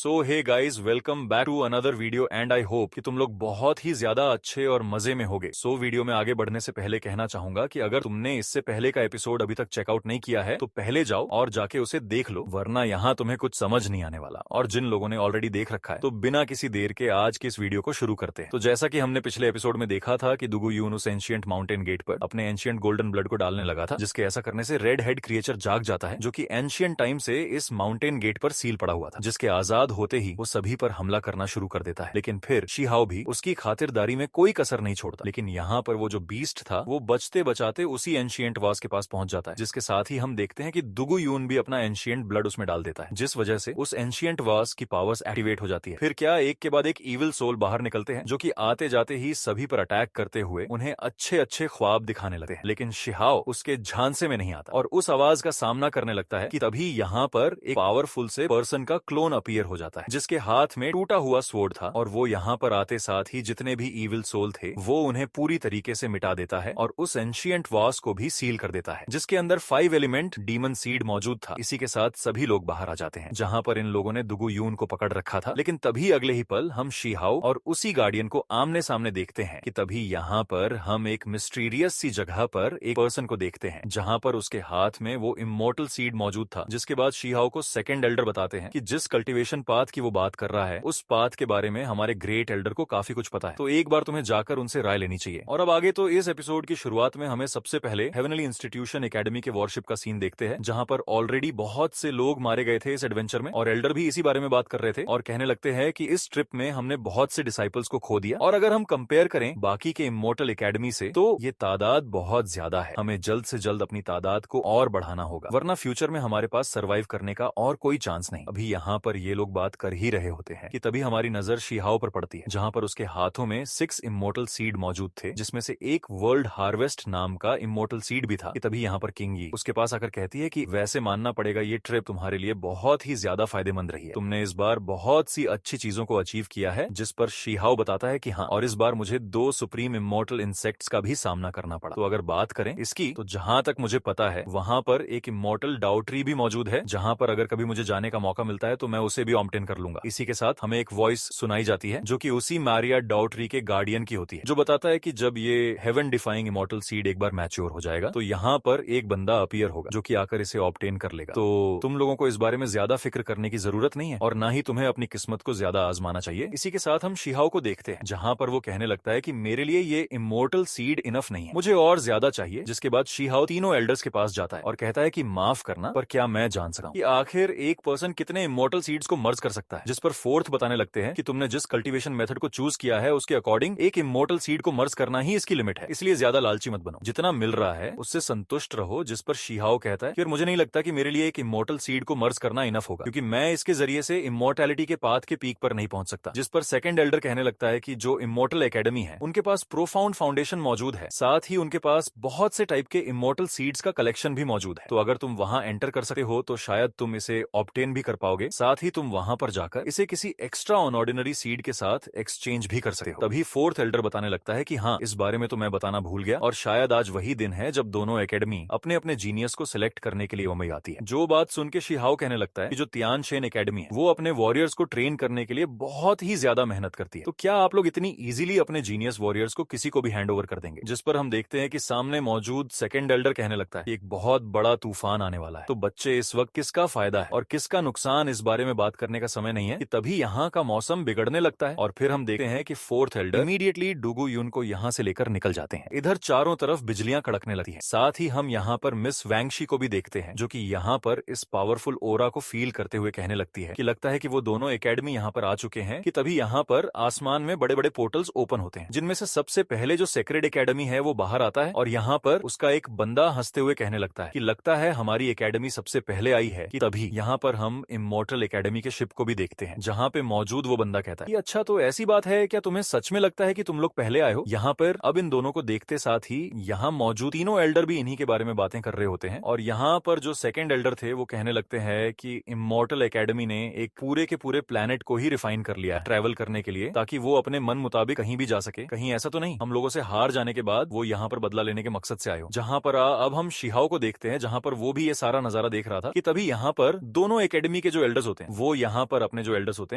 So hey guys, welcome back to another video and I hope कि तुम लोग बहुत ही ज्यादा अच्छे और मजे में होगे। सो वीडियो में आगे बढ़ने से पहले कहना चाहूंगा कि अगर तुमने इससे पहले का एपिसोड अभी तक चेकआउट नहीं किया है तो पहले जाओ और जाके उसे देख लो, वरना यहाँ तुम्हें कुछ समझ नहीं आने वाला। और जिन लोगों ने ऑलरेडी देख रखा है तो बिना किसी देर के आज की इस वीडियो को शुरू करते हैं। तो जैसा कि हमने पिछले एपिसोड में देखा था कि दुगु यून उस एंशिएंट माउंटेन गेट पर अपने एंशिएंट गोल्डन ब्लड को डालने लगा था, जिसके ऐसा करने से रेड हेड क्रिएचर जाग जाता है, जो कि एंशिएंट टाइम से इस माउंटेन गेट पर सील पड़ा हुआ था, जिसके आजाद होते ही वो सभी पर हमला करना शुरू कर देता है। लेकिन फिर शी-हाओ भी उसकी खातिरदारी में कोई कसर नहीं छोड़ता। लेकिन यहाँ पर वो जो बीस्ट था वो बचते बचाते उसी एंशिएंट वास के पास पहुंच जाता है, जिसके साथ ही हम देखते हैं कि दुगु यून भी अपना एंशिएंट ब्लड उसमें डाल देता है, जिस वजह से उस एंशिएंट वास की पावर्स एक्टिवेट हो जाती है। फिर क्या एक के बाद एक इविल सोल बाहर निकलते हैं, जो कि आते जाते ही सभी पर अटैक करते हुए उन्हें अच्छे अच्छे ख्वाब दिखाने लगते हैं। लेकिन शी-हाओ उसके झांसे में नहीं आता और उस आवाज का सामना करने लगता है कि तभी यहाँ पर एक पावरफुल से पर्सन का क्लोन अपीयर हो जाता है, जिसके हाथ में टूटा हुआ स्वॉर्ड था, और वो यहाँ पर आते साथ ही जितने भी इविल सोल थे वो उन्हें पूरी तरीके से मिटा देता है और उस एंशिएंट वास को भी सील कर देता है, जिसके अंदर 5 एलिमेंट डीमन सीड मौजूद था। इसी के साथ सभी लोग बाहर आ जाते हैं, जहाँ पर इन लोगों ने दुगु यून को पकड़ रखा था। लेकिन तभी अगले ही पल हम शी-हाओ और उसी गार्डियन को आमने सामने देखते हैं कि तभी यहाँ पर हम एक मिस्टीरियस सी जगह पर एक पर्सन को देखते हैं, जहाँ पर उसके हाथ में वो इमोर्टल सीड मौजूद था। जिसके बाद शी-हाओ को सेकंड एल्डर बताते हैं कि जिस कल्टीवेशन पाथ की वो बात कर रहा है उस पाथ के बारे में हमारे ग्रेट एल्डर को काफी कुछ पता है, तो एक बार तुम्हें जाकर उनसे राय लेनी चाहिए। और अब आगे तो इस एपिसोड की शुरुआत में हमें सबसे पहले हेवनली इंस्टीट्यूशन एकेडमी के वॉरशिप का सीन देखते हैं, जहां पर ऑलरेडी बहुत से लोग मारे गए थे इस एडवेंचर में, और एल्डर भी इसी बारे में बात कर रहे थे और कहने लगते हैं कि इस ट्रिप में हमने बहुत से डिसाइपल्स को खो दिया, और अगर हम कंपेयर करें बाकी के इमोर्टल एकेडमी से तो ये तादाद बहुत ज्यादा है। हमें जल्द से जल्द अपनी तादाद को और बढ़ाना होगा, वरना फ्यूचर में हमारे पास सर्वाइव करने का और कोई चांस नहीं। अभी यहाँ पर ये लोग बात कर ही रहे होते हैं कि तभी हमारी नजर शी-हाओ पर पड़ती है, जहां पर उसके हाथों में 6 इमोर्टल सीड मौजूद थे, जिसमें से एक वर्ल्ड हार्वेस्ट नाम का इमोर्टल सीड भी था। कि तभी यहाँ पर किंग यी उसके पास आकर कहती है कि वैसे मानना पड़ेगा ये ट्रिप तुम्हारे लिए बहुत ही ज्यादा फायदेमंद रही है, तुमने इस बार बहुत सी अच्छी चीजों को अचीव किया है। जिस पर शी-हाओ बताता है कि हाँ, और इस बार मुझे 2 सुप्रीम इमोर्टल इंसेक्ट्स का भी सामना करना पड़ा। तो अगर बात करें इसकी, तो जहां तक मुझे पता है वहां पर एक इमोर्टल डाउट्री भी मौजूद है, जहां पर अगर कभी मुझे जाने का मौका मिलता है तो मैं उसे भी ऑब्टेन कर लूंगा। इसी के साथ हमें एक वॉइस सुनाई जाती है जो कि उसी मारिया डाउट्री के गार्डियन की होती है, जो बताता है कि जब ये हेवन डिफाइंग इमोर्टल सीड एक बार मैच्योर हो जाएगा तो यहाँ पर एक बंदा अपीयर होगा जो कि आकर इसे ऑब्टेन कर लेगा। तो तुम लोगों को इस बारे में ज्यादा फिक्र करने की जरूरत नहीं है, और ना ही तुम्हें अपनी किस्मत को ज्यादा आजमाना चाहिए। इसी के साथ हम शी-हाओ को देखते हैं, जहां पर वो कहने लगता है कि मेरे लिए ये इमोर्टल सीड इनफ नहीं है, मुझे और ज्यादा चाहिए। जिसके बाद शी-हाओ तीनों एल्डर्स के पास जाता है और कहता है कि माफ करना, पर क्या मैं जान सका कि आखिर एक पर्सन कितने इमोर्टल सीड्स को मर्ज कर सकता है। जिस पर फोर्थ बताने लगते हैं कि तुमने जिस कल्टीवेशन मेथड को चूज किया है उसके अकॉर्डिंग एक इमोर्टल सीड को मर्ज करना ही इसकी लिमिट है, इसलिए ज्यादा लालची मत बनो, जितना मिल रहा है उससे संतुष्ट रहो। जिस पर शी-हाओ कहता है कि मुझे नहीं लगता कि मेरे लिए एक इमोर्टल सीड को मर्ज करना इनफ होगा, क्योंकि मैं इसके जरिए से इमोर्टैलिटी के पाथ के पीक पर नहीं पहुंच सकता। जिस पर सेकंड एल्डर कहने लगता है कि जो इमोर्टल एकेडमी है उनके पास प्रोफाउंड फाउंडेशन मौजूद है, साथ ही उनके पास बहुत से टाइप के इमोर्टल सीड्स का कलेक्शन भी मौजूद है। तो अगर तुम वहां एंटर कर सकते हो तो शायद तुम इसे ऑब्टेन भी कर पाओगे, साथ ही तुम वहां पर जाकर इसे किसी एक्स्ट्रा ऑर्डिनरी सीड के साथ एक्सचेंज भी कर सकते हो। तभी फोर्थ एल्डर बताने लगता है कि हाँ, इस बारे में तो मैं बताना भूल गया, और शायद आज वही दिन है जब दोनों एकेडमी अपने अपने जीनियस को सिलेक्ट करने के लिए मुंबई आती है। जो बात सुन के शी-हाओ कहने लगता है कि जो तियान शेन एकेडमी है वो अपने वॉरियर्स को ट्रेन करने के लिए बहुत ही ज्यादा मेहनत करती है, तो क्या आप लोग इतनी इजीली अपने जीनियस वॉरियर्स को किसी को भी हैंड ओवर कर देंगे? जिस पर हम देखते हैं कि सामने मौजूद सेकंड एल्डर कहने लगता है कि एक बहुत बड़ा तूफान आने वाला है, तो बच्चे इस वक्त किसका फायदा है और किसका नुकसान, इस बारे में बात करने का समय नहीं है। कि तभी यहाँ का मौसम बिगड़ने लगता है और फिर हम देखते हैं कि फोर्थ एल्डर इमीडिएटली दुगु यून को यहाँ से लेकर निकल जाते हैं। इधर चारों तरफ बिजलियां कड़कने लगती हैं। साथ ही हम यहाँ पर मिस वैंगशी को भी देखते हैं, जो कि यहाँ पर इस पावरफुल ओरा को फील करते हुए कहने लगती है कि लगता है कि वो दोनों एकेडमी यहाँ पर आ चुके हैं। कि तभी यहाँ पर आसमान में बड़े बड़े पोर्टल्स ओपन होते हैं, जिनमें से सबसे पहले जो सेक्रेड एकेडमी है वो बाहर आता है, और यहाँ पर उसका एक बंदा हंसते हुए कहने लगता है कि लगता है हमारी एकेडमी सबसे पहले आई है। कि तभी यहाँ पर हम इमोर्टल एकेडमी के शिप को भी देखते हैं, जहाँ पे मौजूद वो बंदा कहता है कि अच्छा, तो ऐसी बात है क्या, तुम्हें सच में लगता है कि तुम लोग पहले आए हो? यहाँ पर अब इन दोनों को देखते साथ ही यहाँ मौजूद तीनों एल्डर भी इन्हीं के बारे में बातें कर रहे होते हैं, और यहाँ पर जो सेकंड एल्डर थे वो कहने लगते हैं कि इमोर्टल एकेडमी ने एक पूरे के पूरे प्लेनेट को ही रिफाइन कर लिया है ट्रैवल करने के लिए, ताकि वो अपने मन मुताबिक कहीं भी जा सके। कहीं ऐसा तो नहीं हम लोगों से हार जाने के बाद वो यहाँ पर बदला लेने के मकसद से आए हो? जहाँ पर अब हम शी-हाओ को देखते हैं, जहाँ पर वो भी ये सारा नजारा देख रहा था। कि तभी यहाँ पर दोनों एकेडमी के जो एल्डर्स होते हैं वो यहाँ पर अपने जो एल्डर्स होते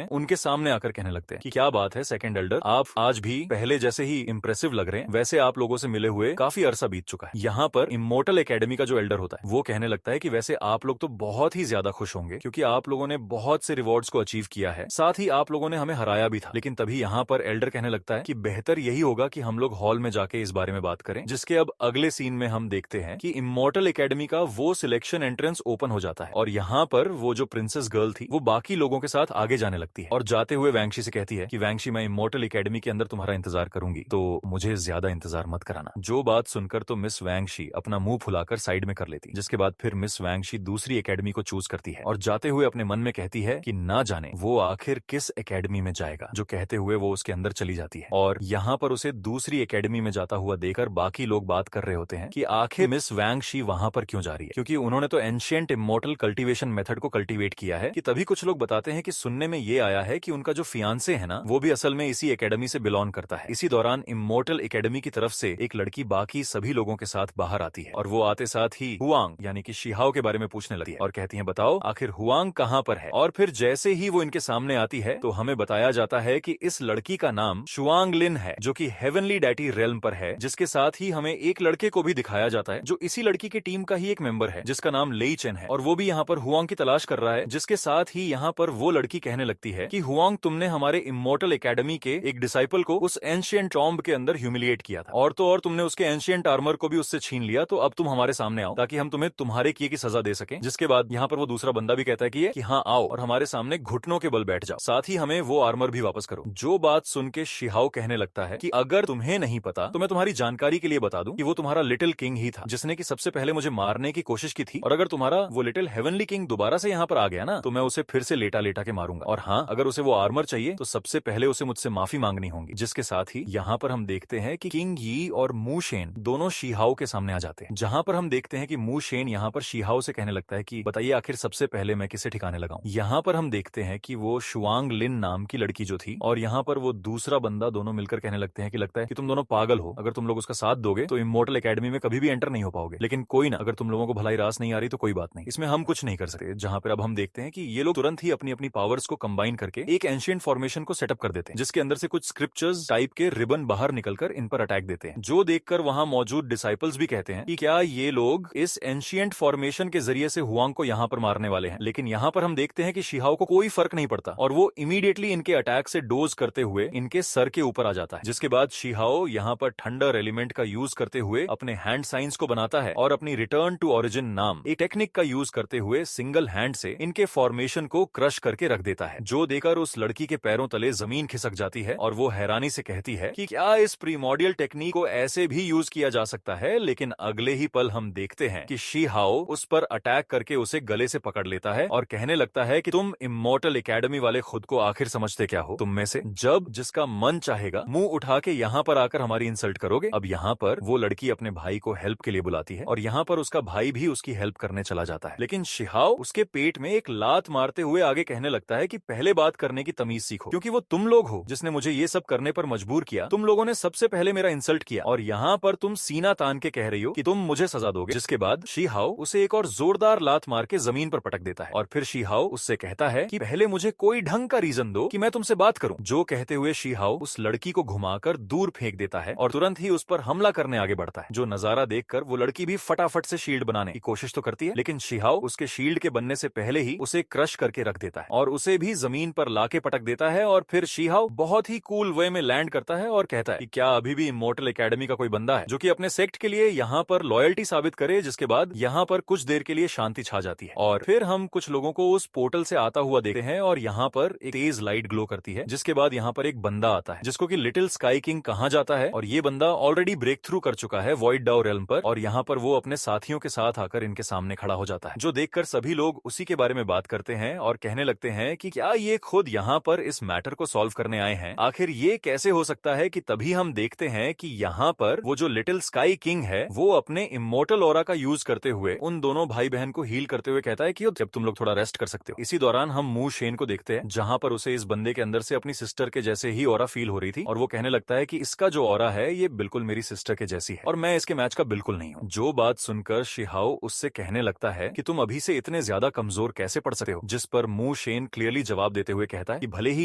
हैं उनके सामने आकर कहने लगते हैं कि क्या बात है सेकंड एल्डर, आप आज भी पहले जैसे ही इंप्रेसिव लग रहे हैं, वैसे आप लोगों से मिले हुए काफी अरसा बीत चुका है। यहाँ पर इमोर्टल एकेडमी का जो एल्डर होता है वो कहने लगता है कि वैसे आप लोग तो बहुत ही ज्यादा खुश होंगे क्योंकि आप लोगों ने बहुत से रिवॉर्ड्स को अचीव किया है, साथ ही आप लोगों ने हमें हराया भी था। लेकिन तभी यहाँ पर एल्डर कहने लगता है कि बेहतर यही होगा कि हम लोग हॉल में जाके इस बारे में बात करें, जिसके अब अगले सीन में हम देखते हैं कि इमोर्टल एकेडमी का वो सिलेक्शन एंट्रेंस ओपन हो जाता है और यहाँ पर वो जो प्रिंसेस गर्ल थी वो बाकी लोगों के साथ आगे जाने लगती है और जाते हुए वैंगशी से कहती है कि वैंगशी, मैं इमोर्टल एकेडमी के अंदर तुम्हारा इंतजार करूंगी, तो मुझे ज्यादा इंतजार मत कराना। जो बात सुनकर तो मिस वैंगशी अपना मुंह फुलाकर साइड में कर लेती, जिसके बाद फिर मिस वैंगशी दूसरी एकेडमी को चूज करती है और जाते हुए अपने मन में कहती है कि ना जाने वो आखिर किस एकेडमी में जाएगा। जो कहते हुए वो उसके अंदर चली जाती है और यहाँ पर उसे दूसरी एकेडमी में जाता हुआ देखकर बाकी लोग बात कर रहे होते हैं कि आखिर मिस वैंगशी वहां पर क्यों जा रही है, क्योंकि उन्होंने तो एंशिएंट इमोर्टल कल्टीवेशन मेथड को कल्टीवेट किया है। कि तभी कुछ लोग बताते हैं कि सुनने में ये आया है कि उनका जो फियांसे है ना वो भी असल में इसी एकेडमी से बिलोंग करता है। इसी दौरान इमोर्टल एकेडमी की तरफ से एक लड़की बाकी सभी लोगों के साथ बाहर आती है और वो आते साथ ही हुआंग यानी कि शिहाओ के बारे में पूछने लगती है और कहती है बताओ आखिर हुआंग कहाँ पर है। और फिर जैसे ही वो इनके सामने आती है तो हमें बताया जाता है कि इस लड़की का नाम शुआंग लिन है जो कि हेवनली डैटी रेल्म पर है, जिसके साथ ही हमें एक लड़के को भी दिखाया जाता है जो इसी लड़की की टीम का ही एक मेंबर है जिसका नाम लेई चेन है और वो भी यहाँ पर हुआंग की तलाश कर रहा है। जिसके साथ ही यहाँ पर वो लड़की कहने लगती है कि हुआंग, तुमने हमारे इमोर्टल एकेडमी के एक डिसाइपल को उस एंशिएंट टॉम्ब के अंदर ह्यूमिलिएट किया था और तो और तुमने उसके एंशिएंट आर्मर को भी उससे छीन लिया, तो अब तुम हमारे सामने आओ ताकि हम तुम्हें तुम्हारे किए की सजा दे सकें। जिसके बाद यहाँ पर वो दूसरा बंदा भी कहता है कि हाँ आओ और हमारे सामने घुटनों के बल बैठ जाओ, साथ ही हमें वो आर्मर भी वापस करो। जो बात सुन के शिहाओ कहने लगता है कि अगर तुम्हें नहीं पता तो मैं तुम्हारी जानकारी के लिए बता दूं कि वो तुम्हारा लिटिल किंग ही था जिसने कि सबसे पहले मुझे मारने की कोशिश की थी, और अगर तुम्हारा वो लिटिल हेवनली किंग दोबारा से यहाँ पर आ गया ना तो मैं उसे फिर से लेटा लेटा के मारूंगा, और हाँ अगर उसे वो आर्मर चाहिए तो सबसे पहले उसे मुझसे माफी मांगनी होगी। जिसके साथ ही यहाँ पर हम देखते हैं कि किंग यी और मू शेन दोनों शिहाओ के सामने आ जाते हैं, जहाँ पर हम देखते हैं कि मू शेन यहाँ पर शिहाओ से कहने लगता है कि बताइए आखिर सबसे पहले मैं किसे ठिकाने लगाऊं। यहाँ पर हम देखते हैं कि वो शुआंग लिन नाम की लड़की जो थी और यहाँ पर वो दूसरा बंदा दोनों मिलकर कहने लगते हैं कि लगता है कि तुम दोनों पागल हो, अगर तुम लोग उसका साथ दोगे तो इमोर्टल एकेडमी में कभी भी एंटर नहीं हो पाओगे। लेकिन कोई ना, अगर तुम लोगों को भलाई रास नहीं आ रही तो कोई बात नहीं, इसमें हम कुछ नहीं कर सकते। जहाँ पर अब हम देखते हैं कि ये लोग तुरंत ही अपनी अपनी पावर्स को कंबाइन करके एक एंशिएंट फॉर्मेशन को सेटअप कर देते हैं जिसके अंदर से कुछ स्क्रिप्चर्स टाइप के रिबन बाहर निकलकर इन पर अटैक देते हैं, जो देखकर वहां मौजूद डिसाइपल्स भी कहते हैं कि क्या ये लोग इस एंशिएंट फॉर्मेशन के जरिए से हुआंग को यहाँ पर मारने वाले हैं। लेकिन यहाँ पर हम देखते हैं कि शिहाओ को कोई फर्क नहीं पड़ता और वो इमीडिएटली इनके अटैक से डोज करते हुए इनके सर के ऊपर आ जाता है। जिसके बाद शिहाओ यहाँ पर थंडर एलिमेंट का यूज करते हुए अपने हैंड साइंस को बनाता है और अपनी रिटर्न टू ओरिजिन नाम एक टेक्निक का यूज करते हुए सिंगल हैंड से इनके फॉर्मेशन को क्रश करके रख देता है, जो देकर उस लड़की के पैरों तले जमीन खिसक जाती है और वो हैरानी से कहती है कि क्या इस प्रीमोडियल टेक्निक को ऐसे भी यूज किया जा सकता है। लेकिन अगले ही पल हम देखते हैं कि शिहाओ उस पर अटैक करके उसे गले से पकड़ लेता है और कहने लगता है कि तुम इमोर्टल एकेडमी वाले खुद को आखिर समझते क्या हो, तुम में से जब जिसका मन चाहेगा मुंह उठा के यहाँ पर आकर हमारी इंसल्ट करोगे। अब यहाँ पर वो लड़की अपने भाई को हेल्प के लिए बुलाती है और यहाँ पर उसका भाई भी उसकी हेल्प करने चला जाता है, लेकिन शिहाओ उसके पेट में एक लात मारते हुए आगे कहने लगता है कि पहले बात करने की तमीज सीखो, क्योंकि वो तुम लोग हो जिसने मुझे ये सब करने पर मजबूर किया। तुम लोगों ने सबसे पहले मेरा इंसल्ट किया और यहाँ पर तुम सीना तान के कह रही हो कि तुम मुझे सजा दोगे। जिसके बाद शिहाओ उसे एक और जोरदार लात मार के जमीन पर पटक देता है और फिर शिहाओ उससे कहता है कि पहले मुझे कोई ढंग का रीजन दो कि मैं तुमसे बात करूं। जो कहते हुए शिहाओ उस लड़की को घुमाकर दूर फेंक देता है और तुरंत ही उस पर हमला करने आगे बढ़ता है। जो नजारा देखकर वो लड़की भी फटाफट से शील्ड बनाने की कोशिश तो करती है, लेकिन शिहाओ उसके शील्ड के बनने से पहले ही उसे क्रश करके रख देता है और उसे भी जमीन पर लाके पटक देता है। और फिर शिहाओ बहुत ही कूल वे में लैंड करता है और कहता है कि क्या अभी भी इमोर्टल एकेडमी का कोई बंदा है जो कि अपने सेक्ट के लिए यहाँ पर लॉयल्टी साबित करे। जिसके बाद यहाँ पर कुछ देर के लिए शांति छा जाती है और फिर हम कुछ लोगों को उस पोर्टल से आता हुआ देखते हैं और यहाँ पर एक तेज लाइट ग्लो करती है। जिसके बाद यहाँ पर एक बंदा आता है जिसको कि लिटिल स्काई किंग कहा जाता है और ये बंदा ऑलरेडी ब्रेक थ्रू कर चुका है वॉइड डाउ रेल्म पर और यहाँ पर वो अपने साथियों के साथ आकर इनके सामने खड़ा हो जाता है, जो देखकर सभी लोग उसी के बारे में बात करते हैं और कहने लगते हैं कि क्या ये खुद यहाँ पर इस मैटर को सॉल्व करने आए हैं, आखिर ये कैसे हो सकता है। कि तभी हम देखते हैं कि यहाँ पर वो जो लिटिल स्काई किंग है वो अपने इमोर्टल ऑरा का यूज करते हुए उन दोनों भाई बहन को हील करते हुए कहता है कि जब तुम लोग थोड़ा रेस्ट कर सकते हो। इसी दौरान हम मू शेन को देखते हैं जहाँ पर उसे इस बंदे के अंदर से अपनी सिस्टर के जैसे ही ऑरा फील हो रही थी और वो कहने लगता है कि इसका जो ऑरा है ये बिल्कुल मेरी सिस्टर के जैसी है और मैं इसके मैच का बिल्कुल नहीं हूँ। जो बात सुनकर शिहाओ उससे कहने लगता है कि तुम अभी से इतने ज्यादा कमजोर कैसे पड़ सकते हो, जिस पर मू शेन क्लियरली जवाब देते हुए कहता है कि भले ही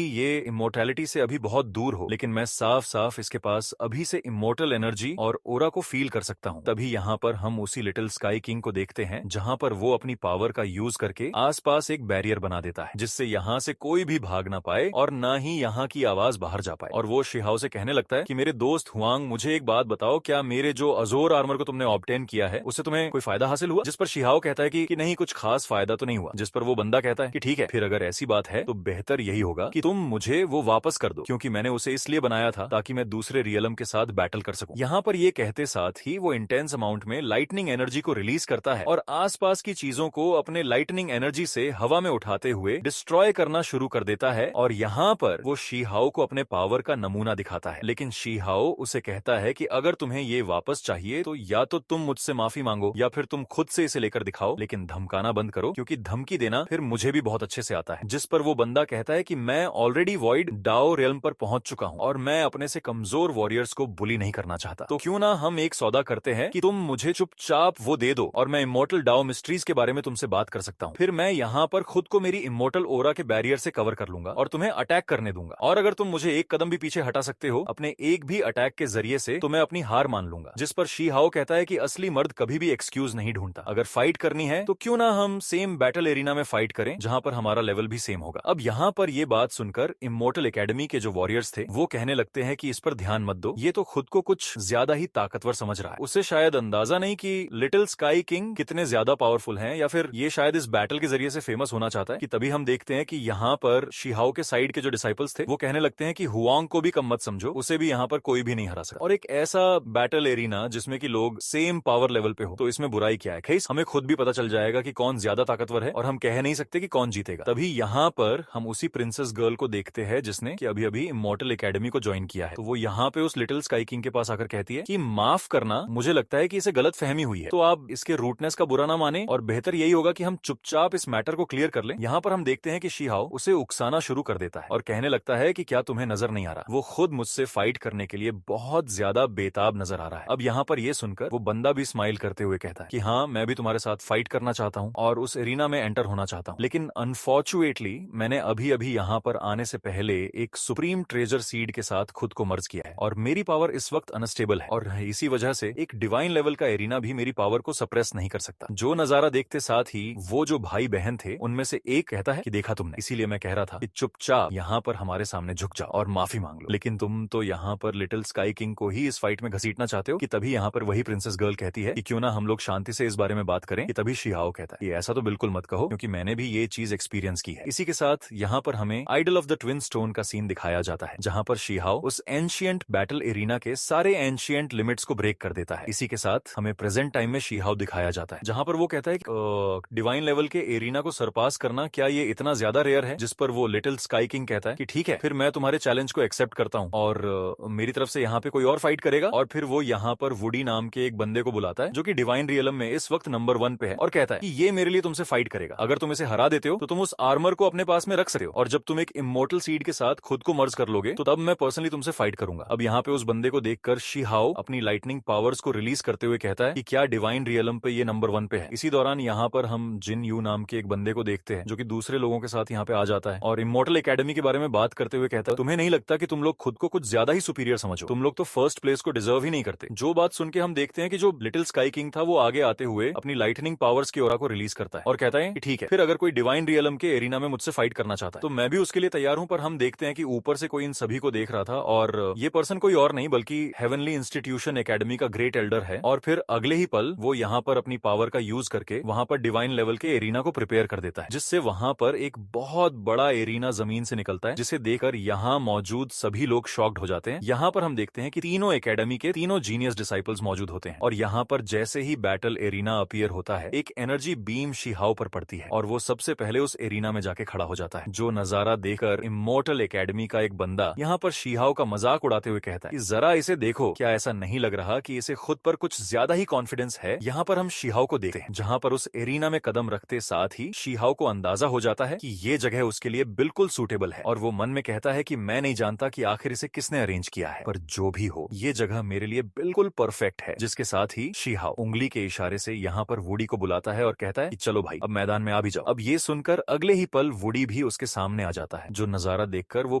ये इमोर्टैलिटी से अभी बहुत दूर हो, लेकिन मैं साफ साफ इसके पास अभी से इमोर्टल एनर्जी और ओरा को फील कर सकता हूँ। तभी यहाँ पर हम उसी लिटिल स्काई किंग को देखते हैं जहाँ पर वो अपनी पावर का यूज करके आसपास एक बैरियर बना देता है, जिससे यहाँ से कोई भी भाग ना पाए और ना ही यहाँ की आवाज बाहर जा पाए। और वो शिहाओ से कहने लगता है कि मेरे दोस्त हुआंग, मुझे एक बात बताओ, क्या मेरे जो अजोर आर्मर को तुमने ऑब्टेन किया है उससे तुम्हें कोई फायदा हासिल हुआ? जिस पर शिहाओ कहता है कि नहीं, कुछ खास फायदा तो नहीं हुआ। जिस पर वो बंदा कहता है कि ठीक है, फिर अगर ऐसी बात है तो बेहतर यही होगा कि तुम मुझे वो वापस कर दो, क्योंकि मैंने उसे इसलिए बनाया था ताकि मैं दूसरे रियलम के साथ बैटल कर सकूं। यहाँ पर ये कहते साथ ही वो इंटेंस अमाउंट में लाइटनिंग एनर्जी को रिलीज करता है और आसपास की चीजों को अपने लाइटनिंग एनर्जी से हवा में उठाते हुए डिस्ट्रॉय करना शुरू कर देता है। और यहाँ पर वो शीहाओ को अपने पावर का नमूना दिखाता है, लेकिन शीहाओ उसे कहता है कि अगर तुम्हें ये वापस चाहिए तो या तो तुम मुझसे माफी मांगो या फिर तुम खुद से इसे लेकर दिखाओ, लेकिन धमकाना बंद करो, क्योंकि धमकी देना फिर मुझे भी बहुत अच्छे से आता है। जिस पर वो बंदा कहता है कि मैं ऑलरेडी वॉइड डाओ रियल्म पर पहुंच चुका हूं और मैं अपने से कमजोर वॉरियर्स को बुली नहीं करना चाहता, तो क्यों ना हम एक सौदा करते हैं कि तुम मुझे चुपचाप वो दे दो और मैं इमोर्टल डाओ मिस्ट्रीज के बारे में तुमसे बात कर सकता हूँ। फिर मैं यहाँ पर खुद को मेरी इमोर्टल ओरा के बैरियर से कवर कर लूंगा और तुम्हें अटैक करने दूंगा, और अगर तुम मुझे एक कदम भी पीछे हटा सकते हो अपने एक भी अटैक के जरिए से, तो मैं अपनी हार मान लूंगा। जिस पर शीहाओ कहता है कि असली मर्द कभी भी एक्सक्यूज नहीं ढूंढता, अगर फाइट करनी है तो क्यों ना हम सेम बैटल एरिना में फाइट करें जहां पर हमारा लेवल भी सेम होगा। अब यहाँ पर ये बात सुनकर इमोर्टल एकेडमी के जो वॉरियर्स थे वो कहने लगते हैं कि इस पर ध्यान मत दो, ये तो खुद को कुछ ज्यादा ही ताकतवर समझ रहा है। उसे शायद अंदाजा नहीं कि लिटिल स्काई किंग कितने ज्यादा पावरफुल हैं, या फिर ये शायद इस बैटल के जरिए से फेमस होना चाहता है। कि तभी हम देखते हैं कि यहाँ पर शीहाओ के साइड के जो डिसाइपल्स थे वो कहने लगते हैं कि हुआंग को भी कम मत समझो, उसे भी यहाँ पर कोई भी नहीं हरा सकता। और एक ऐसा बैटल एरिना जिसमें कि लोग सेम पावर लेवल पे हो, तो इसमें बुराई क्या है? खैर, हमें खुद भी पता चल जाएगा कि कौन ज्यादा ताकतवर है और हम कह नहीं सकते कि कौन जीतेगा। तभी यहाँ पर हम उसी प्रिंसेस गर्ल को देखते हैं जिसने कि अभी अभी इमोर्टल एकेडमी को ज्वाइन किया है। तो वो यहाँ पे उस लिटिल स्काई किंग के पास आकर कहती है कि माफ करना, मुझे लगता है कि इसे गलत फहमी हुई है, तो आप इसके रूटनेस का बुरा ना माने और बेहतर यही होगा कि हम चुपचाप इस मैटर को क्लियर कर लें। यहाँ पर हम देखते हैं कि शीहाओ उसे उकसाना शुरू कर देता है और कहने लगता है कि क्या तुम्हें नजर नहीं आ रहा, वो खुद मुझसे फाइट करने के लिए बहुत ज्यादा बेताब नजर आ रहा है। अब यहाँ पर ये सुनकर वो बंदा भी स्माइल करते हुए कहता है कि हाँ, मैं भी तुम्हारे साथ फाइट करना चाहता हूँ और उस एरिना में एंटर होना चाहता हूँ, लेकिन अनफॉर्चुनेटली मैंने अभी अभी यहाँ पर आने से पहले एक सुप्रीम ट्रेजर सीड के साथ खुद को मर्ज किया है और मेरी पावर इस वक्त अनस्टेबल है और इसी वजह से एक डिवाइन लेवल का एरिना भी मेरी पावर को सप्रेस नहीं कर सकता। जो नजारा देखते साथ ही वो जो भाई बहन थे उनमें से एक कहता है कि देखा तुमने, इसीलिए मैं कह रहा था कि चुपचाप यहाँ पर हमारे सामने झुक जाओ और माफी मांग लो, लेकिन तुम तो यहाँ पर लिटिल स्काई किंग को ही इस फाइट में घसीटना चाहते हो। कि तभी यहाँ पर वही प्रिंसेस गर्ल कहती है कि क्यों ना हम लोग शांति से इस बारे में बात करें। कि तभी शीहाओ कहता है कि ऐसा तो बिल्कुल मत कहो, क्योंकि मैंने भी ये चीज एक्सपीरियंस की है। इसी के साथ यहाँ पर हमें idol of the twin stone का सीन दिखाया जाता है, जहाँ पर शीहाओ उस एंशिएंट बैटल एरिना के सारे एंशिएंट लिमिट्स को ब्रेक कर देता है। इसी के साथ हमें प्रेजेंट टाइम में शीहाओ दिखाया जाता है, जहाँ पर वो कहता है कि डिवाइन लेवल के एरिना को सरपास करना क्या ये इतना ज्यादा रेयर है? जिस पर वो लिटिल स्काई किंग कहता है कि ठीक है, फिर मैं तुम्हारे चैलेंज को एक्सेप्ट करता हूँ और मेरी तरफ से यहाँ पे कोई और फाइट करेगा। और फिर वो यहाँ पर वुडी नाम के एक बंदे को बुलाता है जो कि डिवाइन रियलम में इस वक्त नंबर 1 पे है और कहता है कि ये मेरे लिए तुमसे फाइट करेगा। अगर तुम इसे हरा देते हो तो तुम उस आर्मर को अपने पास में रख सकते हो, और जब तुम एक इमोर्टल सीड के साथ खुद को मर्ज कर लोगे तो तब मैं पर्सनली तुमसे फाइट करूंगा। अब यहाँ पे उस बंदे को देखकर शीहाओ अपनी लाइटनिंग पावर्स को रिलीज करते हुए कहता है कि क्या डिवाइन रियलम पे ये नंबर 1 पे है। इसी दौरान यहाँ पर हम जिन यू नाम के एक बंदे को देखते हैं जो कि दूसरे लोगों के साथ यहाँ पे आ जाता है और इमोर्टल एकेडमी के बारे में बात करते हुए कहता है, तुम्हें नहीं लगता कि तुम लोग खुद को कुछ ज्यादा ही सुपीरियर समझो? तुम लोग तो फर्स्ट प्लेस को डिजर्व ही नहीं करते। जो बात सुन के हम देखते हैं कि जो लिटिल स्काई किंग था वो आगे आते हुए अपनी लाइटनिंग पावर्स की ओरा को रिलीज करता है और कहता है कि ठीक है, फिर अगर कोई डिवाइन रियलम के एरिना में मुझसे फाइट करना चाहता है तो मैं भी उसके लिए तैयार हूं। पर हम देखते हैं कि ऊपर से कोई इन सभी को देख रहा था और ये पर्सन कोई और नहीं बल्कि हेवनली इंस्टीट्यूशन एकेडमी का ग्रेट एल्डर है। और फिर अगले ही पल वो यहाँ पर अपनी पावर का यूज करके वहां पर डिवाइन लेवल के एरिना को प्रिपेयर कर देता है, जिससे वहां पर एक बहुत बड़ा एरिना जमीन से निकलता है, जिसे देखकर यहाँ मौजूद सभी लोग शॉक्ड हो जाते हैं। यहाँ पर हम देखते हैं कि तीनों एकेडमी के तीनों जीनियस डिसाइपल्स मौजूद होते हैं और यहाँ पर जैसे ही बैटल एरिना अपीयर होता है एक एनर्जी बीम शीहाओ पर पड़ती है और वो सबसे पहले उस एरिना में जाके खड़ा हो जाता है। जो नजारा देखकर इमोर्टल एकेडमी का एक बंदा यहाँ पर शीहाओ का मजाक उड़ाते हुए कहता है कि जरा इसे देखो, क्या ऐसा नहीं लग रहा कि इसे खुद पर कुछ ज्यादा ही कॉन्फिडेंस है? यहाँ पर हम शीहाओ को देखते हैं जहाँ पर उस एरिना में कदम रखते साथ ही शीहाओ को अंदाजा हो जाता है कि ये जगह उसके लिए बिल्कुल सूटेबल है और वो मन में कहता है कि मैं नहीं जानता कि आखिर इसे किसने अरेंज किया है, पर जो भी हो ये जगह मेरे लिए बिल्कुल परफेक्ट है। जिसके साथ ही शीहाओ उंगली के इशारे से यहाँ पर वुडी को बुलाता है और कहता है कि चलो भाई, अब मैदान में आ भी जाओ। अब ये सुनकर अगले ही पल वुडी भी उसके सामने आ जाता है, जो नजारा देखकर वो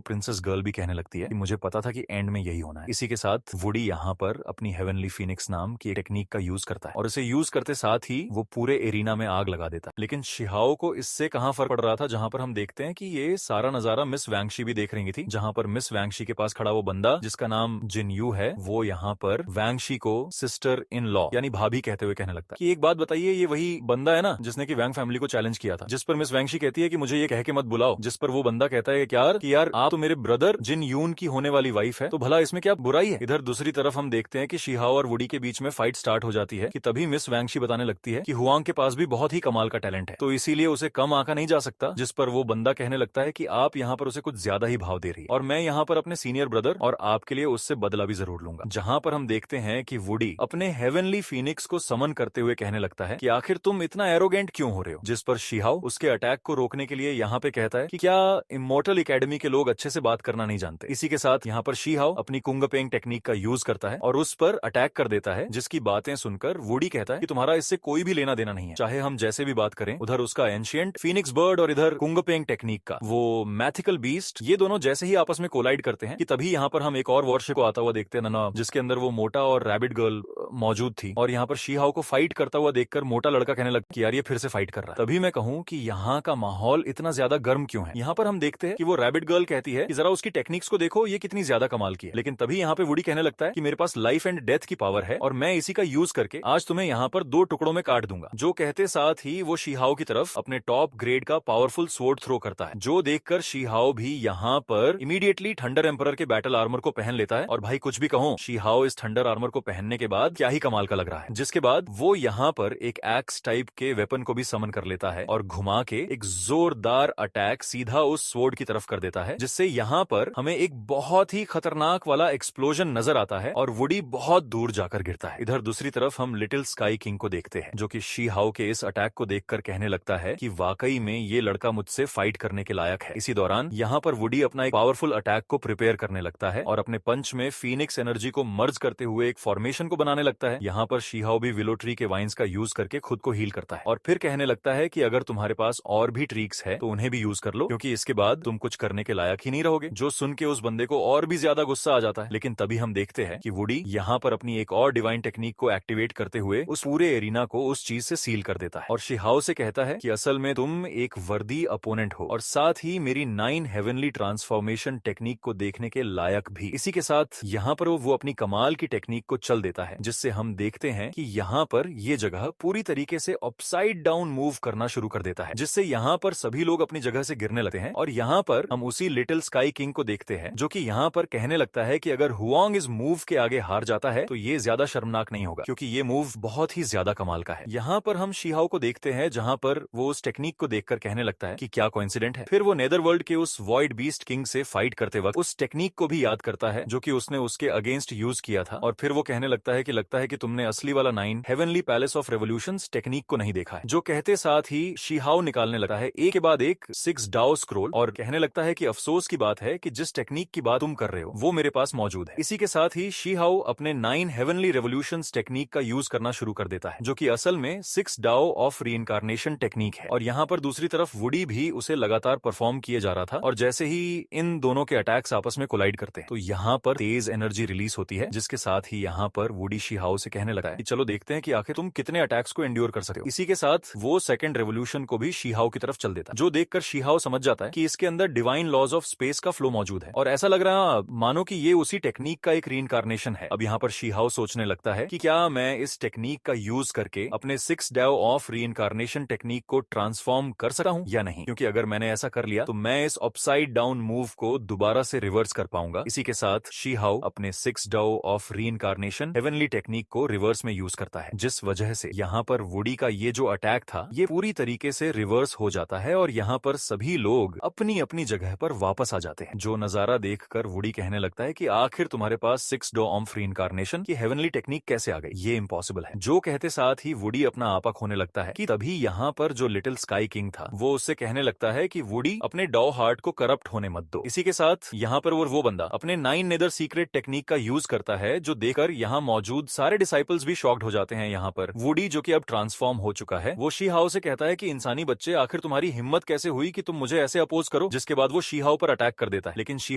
प्रिंसेस गर्ल भी कहने लगती है कि मुझे पता था कि एंड में यही होना है। इसी के साथ वुडी यहाँ पर अपनी हेवनली फीनिक्स नाम की एक टेक्निक का यूज करता है और इसे यूज करते साथ ही वो पूरे एरिना में आग लगा देता है। लेकिन शिहाओ को इससे कहां फर्क पड़ रहा था, जहां पर हम देखते हैं कि ये सारा नजारा मिस वैंगशी भी देख रही थी, जहां पर मिस वैंगशी के पास खड़ा वो बंदा जिसका नाम जिन यू है, वो यहाँ पर वैंगशी को सिस्टर इन लॉ यानी भाभी कहते हुए कहने लगता है कि एक बात बताइए, ये वही बंदा है ना जिसने की वैंग फैमिली को चैलेंज किया था। जिस पर मिस वैंगशी कहती है कि मुझे ये कह के मत बुलाओ, जिस पर वो बंदा कहता है कि यार आप तो मेरे ब्रदर जिन यून की होने वाली वाइफ है, तो भला इसमें क्या बुराई है। इधर दूसरी तरफ हम देखते हैं कि शिहाओ और वुडी के बीच में फाइट स्टार्ट हो जाती है कि तभी मिस वैंगशी बताने लगती है कि हुआंग के पास भी बहुत ही कमाल का टैलेंट है, तो इसीलिए उसे कम आंका नहीं जा सकता। जिस पर वो बंदा कहने लगता है कि आप यहाँ पर उसे कुछ ज्यादा ही भाव दे रही है और मैं यहाँ पर अपने सीनियर ब्रदर और आपके लिए उससे बदला भी जरूर लूंगा। जहां पर हम देखते हैं कि वुडी अपने हेवनली फीनिक्स को समन करते हुए कहने लगता है कि आखिर तुम इतना एरोगेंट क्यों हो रहे हो। जिस पर शिहाओ उसके अटैक को रोकने के लिए यहाँ पे कहता है कि क्या इमोर्टल एकेडमी के लोग अच्छे से बात करना नहीं जानते। इसी के साथ यहाँ पर शिहाओ अपनी कुंगपेंग टेक्निक का यूज करता है और उस पर अटैक कर देता है, जिसकी बातें सुनकर वुडी कहता है कि तुम्हारा इससे कोई भी लेना देना नहीं है, चाहे हम जैसे भी बात करें। उधर उसका एंशिएंट फीनिक्स बर्ड और इधर कुंगपेंग टेक्निक का वो मैथिकल बीस्ट, ये दोनों जैसे ही आपस में कोलाइड करते हैं कि तभी यहाँ पर हम एक और वॉरशिप को आता हुआ देखते हैं ना, जिसके अंदर वो मोटा और रैबिट गर्ल मौजूद थी और यहाँ पर शिहाओ को फाइट करता हुआ देखकर मोटा लड़का कहने लगा कि यार ये फिर से फाइट कर रहा है। तभी मैं कहूँ कि यहाँ का माहौल इतना ज्यादा गर्म क्यों है। यहाँ पर हम देखते हैं कि वो रैबिट गर्ल कहती है कि जरा उसकी टेक्निक्स को देखो, ये कितनी ज्यादा कमाल की है। लेकिन तभी यहाँ पे वुडी कहने लगता है कि मेरे पास लाइफ एंड डेथ की पावर है और मैं इसी का यूज करके आज तुम्हें यहाँ पर 2 टुकड़ों में काट दूंगा। जो कहते साथ ही वो शिहाओ की तरफ अपने टॉप ग्रेड का पावरफुल स्वॉर्ड थ्रो करता है, जो देखकर शिहाओ भी यहाँ पर इमीडिएटली थंडर एम्परर के बैटल आर्मर को पहन लेता है। और भाई कुछ भी कहो, शिहाओ इस थंडर आर्मर को पहनने के बाद क्या ही कमाल का लग रहा है। जिसके बाद वो यहाँ पर एक एक्स टाइप के वेपन को भी समन कर लेता है और घुमा के एक जोरदार अटैक सीधा उस स्वॉर्ड की तरफ कर देता है, जिससे यहाँ पर हमें एक बहुत ही खतरनाक वाला एक्सप्लोजन नजर आता है और वुडी बहुत दूर जाकर गिरता है। इधर दूसरी तरफ हम लिटिल स्काई किंग को देखते हैं, जो कि शिहाओ के इस अटैक को देखकर कहने लगता है कि वाकई में ये लड़का मुझसे फाइट करने के लायक है। इसी दौरान यहाँ पर वुडी अपना एक पावरफुल अटैक को प्रिपेयर करने लगता है और अपने पंच में फीनिक्स एनर्जी को मर्ज करते हुए एक फॉर्मेशन को बनाने लगता है। यहाँ पर शिहाओ भी विलो ट्री के वाइन्स का यूज करके खुद को हील करता है और फिर कहने लगता है कि अगर तुम्हारे पास और भी ट्रिक्स है तो उन्हें भी यूज कर लो, क्योंकि इसके बाद तुम कुछ करने के लायक ही नहीं रहोगे। जो सुन के उस बंदे को और भी ज्यादा गुस्सा आ जाता है। लेकिन तभी हम देखते हैं कि वुडी यहाँ पर अपनी एक और डिवाइन टेक्निक को एक्टिवेट करते हुए उस पूरे एरिना को उस चीज से सील कर देता है और शिहाओ से कहता है कि असल में तुम एक वर्दी अपोनेंट हो और साथ ही मेरी 9 हेवनली ट्रांसफॉर्मेशन टेक्निक को देखने के लायक भी। इसी के साथ यहाँ पर वो अपनी कमाल की टेक्निक को चल देता है, जिससे हम देखते हैं कि यहाँ पर ये जगह पूरी तरीके से अपसाइड डाउन मूव करना शुरू कर देता है, जिससे यहाँ पर सभी लोग अपनी जगह से गिरने लगते हैं। और यहाँ पर हम उसी लिटिल स्काई किंग को देखते हैं, जो कि यहाँ पर कहने लगता है कि अगर हुआंग इस मूव के आगे हार जाता है तो ये ज्यादा शर्मनाक नहीं होगा, क्योंकि ये मूव बहुत ही ज्यादा कमाल का है। यहाँ पर हम शिहाओ को देखते हैं, जहाँ पर वो उस टेक्निक को देखकर कहने लगता है कि क्या कोइंसिडेंट है। फिर वो नेदरवर्ल्ड के उस वॉइड बीस्ट किंग से फाइट करते वक्त उस टेक्निक को भी याद करता है, जो कि उसने उसके अगेंस्ट यूज किया था। और फिर वो कहने लगता है कि तुमने असली वाला 9 heavenly palace of revolutions technique को नहीं देखा है। जो कहते साथ ही शिहाओ निकालने लगता है एक के बाद एक 6 डाओ स्क्रोल और कहने लगता है कि अफसोस की बात है कि जिस टेक्निक की बात तुम कर रहे हो वो मेरे पास मौजूद है। इसी के साथ ही शिहाओ अपने 9 हेवनली रेवोल्यूशंस टेक्निक का यूज करना शुरू कर देता है, जो कि असल में 6 डाओ ऑफ रीइंकार्नेशन टेक्निक है। और यहाँ पर दूसरी तरफ वुडी भी उसे लगातार परफॉर्म किए जा रहा था और जैसे ही इन दोनों के अटैक्स आपस में कोलाइड करते हैं तो यहाँ पर तेज एनर्जी रिलीज होती है, जिसके साथ ही यहाँ पर वुडी शिहाओ से कहने लगा है कि चलो देखते हैं कि आखिर तुम कितने अटैक्स को एंड्योर कर सकते हो। इसी के साथ वो सेकंड रेवोल्यूशन को भी शिहाओ की तरफ चल देता है, जो देखकर शिहाओ समझ जाता है कि इसके अंदर डिवाइन लॉज ऑफ स्पेस का फ्लो मौजूद है और ऐसा लग रहा मानो कि ये उसी टेक्निक का एक रीइंकार्नेशन है। अब यहाँ पर शिहाओ सोचने लगता है कि क्या मैं इस टेक्निक का यूज करके अपने 6 डाओ ऑफ रीइंकार्नेशन टेक्निक को ट्रांसफॉर्म कर सकता हूँ या नहीं, क्योंकि अगर मैंने ऐसा कर लिया तो मैं इस अपसाइड डाउन मूव को दोबारा से रिवर्स कर पाऊंगा। इसी के साथ शिहाओ अपने 6 Dao of reincarnation heavenly technique को रिवर्स में यूज करता है, जिस वजह से यहाँ पर वुडी का ये जो अटैक था ये पूरी तरीके से रिवर्स हो जाता है और यहाँ पर सभी लोग अपनी अपनी जगह पर वापस आ जाते हैं। जो नजारा देखकर वुडी कहने लगता है कि आखिर तुम्हारे पास 6 डाओ ऑफ रीइंकार्नेशन की हेवनली टेक्निक कैसे आ गई, ये इम्पॉसिबल है। जो कहते साथ ही वुडी अपना आपा खोने लगता है कि तभी यहाँ पर जो लिटिल स्काई किंग था वो उससे कहने लगता है कि वुडी अपने डाओ हार्ट को करप्ट होने मत दो। इसी के साथ यहाँ पर वो बंदा अपने 9 नेदर सीक्रेट टेक्निक का यूज करता है, जो देखकर यहाँ मौजूद सारे डिसाइपल्स भी शॉक्ड हो जाते हैं। यहाँ पर वुडी जो कि अब ट्रांसफॉर्म हो चुका है वो शिहाओ से कहता है कि इंसानी बच्चे आखिर तुम्हारी हिम्मत कैसे हुई कि तुम मुझे ऐसे अपोज करो। जिसके बाद वो शी हाओ पर अटैक कर देता है, लेकिन शी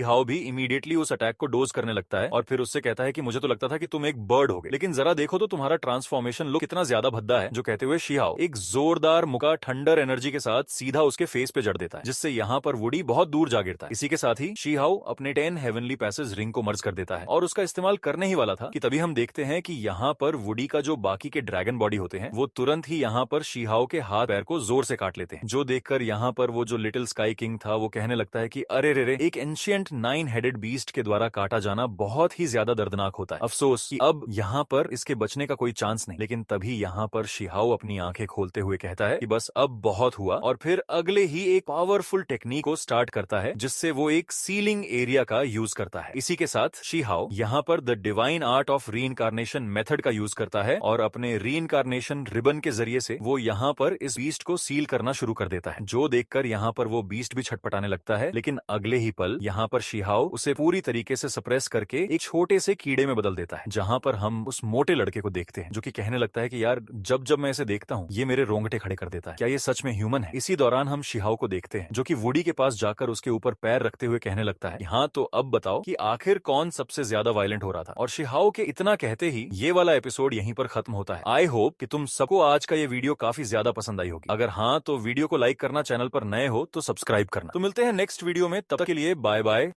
हाओ भी इमीडिएटली उस अटैक को डोज करने लगता है और फिर उससे कहता है कि मुझे तो लगता था कि तुम एक बर्ड होगे, लेकिन जरा देखो तो तुम्हारा ट्रांसफॉर्मेशन लुक कितना ज्यादा भद्दा है। जो कहते हुए शी हाओ एक जोरदार मुका ठंडर एनर्जी के साथ सीधा उसके फेस पे जड़ देता है, जिससे यहाँ पर वुडी बहुत दूर जा गिरता है। इसी के साथ ही शी हाओ अपने 10 हेवनली पैसेज रिंग को मर्ज कर देता है और उसका इस्तेमाल करने ही वाला था कि तभी हम देखते हैं कि यहाँ पर वुडी का जो बाकी के ड्रैगन बॉडी होते हैं वो तुरंत ही यहाँ पर शी हाओ के हाथ पैर को जोर से काट लेते हैं। जो देखकर यहाँ पर वो जो लिटिल स्काई किंग था वो कहने लगता है कि अरे रे रे, एक एंशिएंट 9 हेडेड बीस्ट के द्वारा काटा जाना बहुत ही ज्यादा दर्दनाक होता है। अफसोस कि अब यहाँ पर इसके बचने का कोई चांस नहीं। लेकिन तभी यहाँ पर शी हाओ अपनी आंखें खोलते हुए कहता है कि बस अब बहुत हुआ, और फिर अगले ही एक पावरफुल टेक्निक को स्टार्ट करता है जिससे वो एक सीलिंग एरिया का यूज करता है। इसी के साथ शी हाओ यहाँ पर the divine art of reincarnation method का यूज करता है और अपने रीइंकार्नेशन रिबन के जरिए से वो यहाँ पर इस बीस्ट को सील करना शुरू कर देता है। जो देखकर यहाँ पर वो बीस्ट भी छटपटाने लगता है, लेकिन अगले ही पल यहाँ पर शी हाओ उसे पूरी तरीके से सप्रेस करके एक छोटे से कीड़े में बदल देता है। जहाँ पर हम उस मोटे लड़के को देखते हैं जो कि कहने लगता है कि यार जब जब मैं इसे देखता हूँ ये मेरे रोंगटे खड़े कर देता है, क्या ये सच में ह्यूमन है। इसी दौरान हम शी हाओ को देखते हैं जो कि वुडी के पास जाकर उसके ऊपर पैर रखते हुए कहने लगता है, हाँ तो अब बताओ कि आखिर कौन सबसे ज्यादा वायलेंट हो रहा था। और शी हाओ के इतना कहते ही ये वाला एपिसोड यहीं पर खत्म होता है। आई होप कि तुम सबको आज का ये वीडियो काफी ज्यादा पसंद आई होगी। अगर हाँ तो वीडियो को लाइक करना, चैनल पर नए हो तो सब्सक्राइब करना। तो मिलते हैं नेक्स्ट वीडियो में, तब तक के लिए बाय बाय।